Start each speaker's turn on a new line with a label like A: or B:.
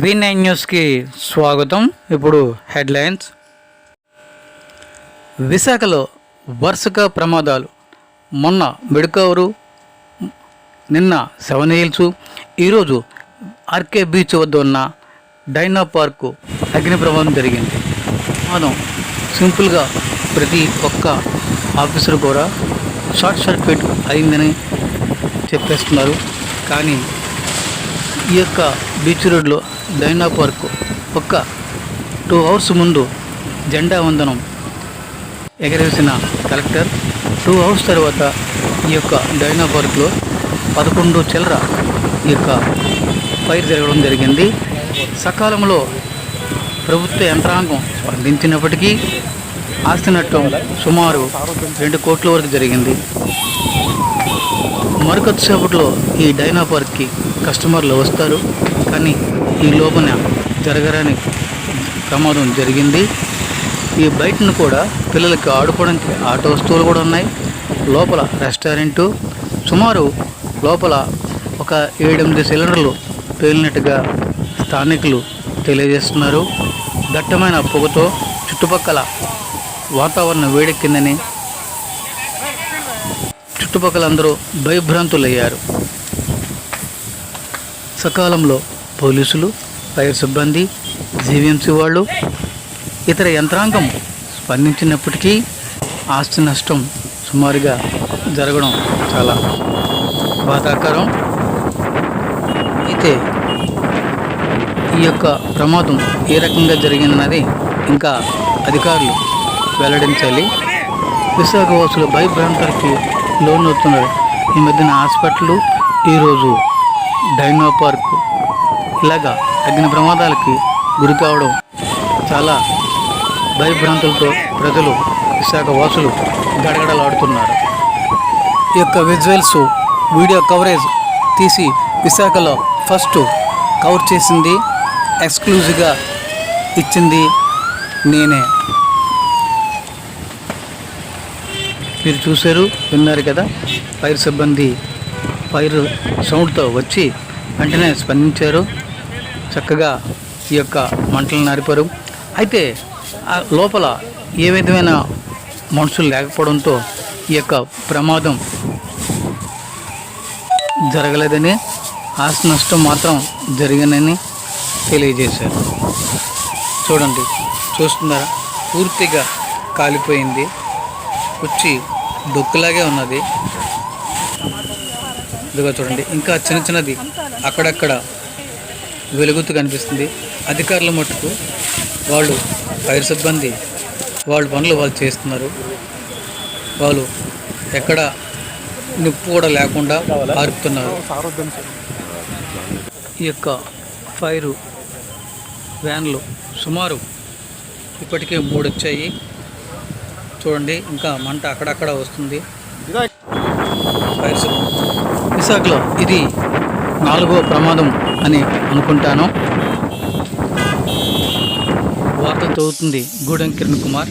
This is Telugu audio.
A: V9 న్యూస్కి స్వాగతం. ఇప్పుడు హెడ్లైన్స్. విశాఖలో వరుసగా ప్రమాదాలు. మొన్న మెడికవరు, నిన్న సెవెన్ హిల్స్, ఈరోజు ఆర్కే బీచ్ వద్ద ఉన్న డైనా పార్కు అగ్ని ప్రమాదం జరిగింది. ప్రమాదం సింపుల్గా ప్రతి ఒక్క ఆఫీసర్ కూడా షార్ట్ సర్క్యూట్ అయిందని చెప్పేస్తున్నారు. కానీ ఈ యొక్క బీచ్ రోడ్లో డైనా పార్క్ ఒక్క 2 అవర్స్ ముందు జెండా వందనం ఎగరేసిన కలెక్టర్ 2 అవర్స్ తర్వాత ఈ యొక్క డైనా పార్క్లో 11 చిల్లర ఈ యొక్క ఫైర్ జరగడం జరిగింది. సకాలంలో ప్రభుత్వ యంత్రాంగం స్పందించినప్పటికీ ఆస్తి నష్టం సుమారు 2 కోట్ల వరకు జరిగింది. మరికొద్దిసేపట్లో ఈ డైనా పార్క్కి కస్టమర్లు వస్తారు, కానీ ఈ లోపల జరగరాని ప్రమాదం జరిగింది. ఈ బయటను కూడా పిల్లలకి ఆడుకోవడానికి ఆట వస్తువులు కూడా ఉన్నాయి. లోపల రెస్టారెంటు, సుమారు లోపల ఒక 7-8 సిలిండర్లు పేలినట్టుగా స్థానికులు తెలియజేస్తున్నారు. దట్టమైన పొగతో చుట్టుపక్కల వాతావరణం వేడెక్కిందని చుట్టుపక్కల అందరూ భయభ్రాంతులయ్యారు. సకాలంలో పోలీసులు, ఫైర్ సిబ్బంది, జీవీఎంసీ వాళ్ళు, ఇతర యంత్రాంగం స్పందించినప్పటికీ ఆస్తి నష్టం సుమారుగా జరగడం చాలా బాధాకరం. అయితే ఈ యొక్క ప్రమాదం ఏ రకంగా జరిగిందన్నది ఇంకా అధికారులు వెల్లడించాలి. విశాఖవాసులు భయభ్రాంతులకి లోనవుతున్నారు. ఈ మధ్యన హాస్పిటల్, ఈరోజు డైనా పార్కు ఇలాగా అగ్ని ప్రమాదాలకి గురి కావడం చాలా భయభ్రాంతులతో ప్రజలు, విశాఖ వాసులు గడగడలాడుతున్నారు. ఈ యొక్క విజువల్స్ వీడియో కవరేజ్ తీసి విశాఖలో ఫస్ట్ కవర్ చేసింది, ఎక్స్క్లూజివ్గా ఇచ్చింది నేనే. మీరు చూశారు, విన్నారు కదా. ఫైర్ సిబ్బంది ఫైర్ సౌండ్తో వచ్చి వెంటనే స్పందించారు, చక్కగా ఈ యొక్క మంటలను నరిపారు. అయితే లోపల ఏ విధమైన మనుషులు లేకపోవడంతో ఈ యొక్క ప్రమాదం జరగలేదని, ఆస్తి నష్టం మాత్రం జరిగిందని తెలియజేశారు. చూడండి, చూస్తున్నారా, పూర్తిగా కాలిపోయింది, వచ్చి డొక్కులాగే ఉన్నది. ఇదిగో చూడండి, ఇంకా చిన్నది అక్కడక్కడ వెలుగుతూ కనిపిస్తుంది. అధికారుల మట్టుకు వాళ్ళు, ఫైర్ సిబ్బంది వాళ్ళ పనులు వాళ్ళు చేస్తున్నారు. వాళ్ళు ఎక్కడ నిప్పు కూడా లేకుండా ఆర్పుతున్నారు. ఈ యొక్క ఫైరు వ్యాన్లు సుమారు ఇప్పటికే 3 వచ్చాయి. చూడండి, ఇంకా మంట అక్కడక్కడ వస్తుంది. విశాఖలో ఇది 4వ ప్రమాదం అని అనుకుంటాను. వార్తలు చదువుతుంది గూడెం కిరణ్ కుమార్.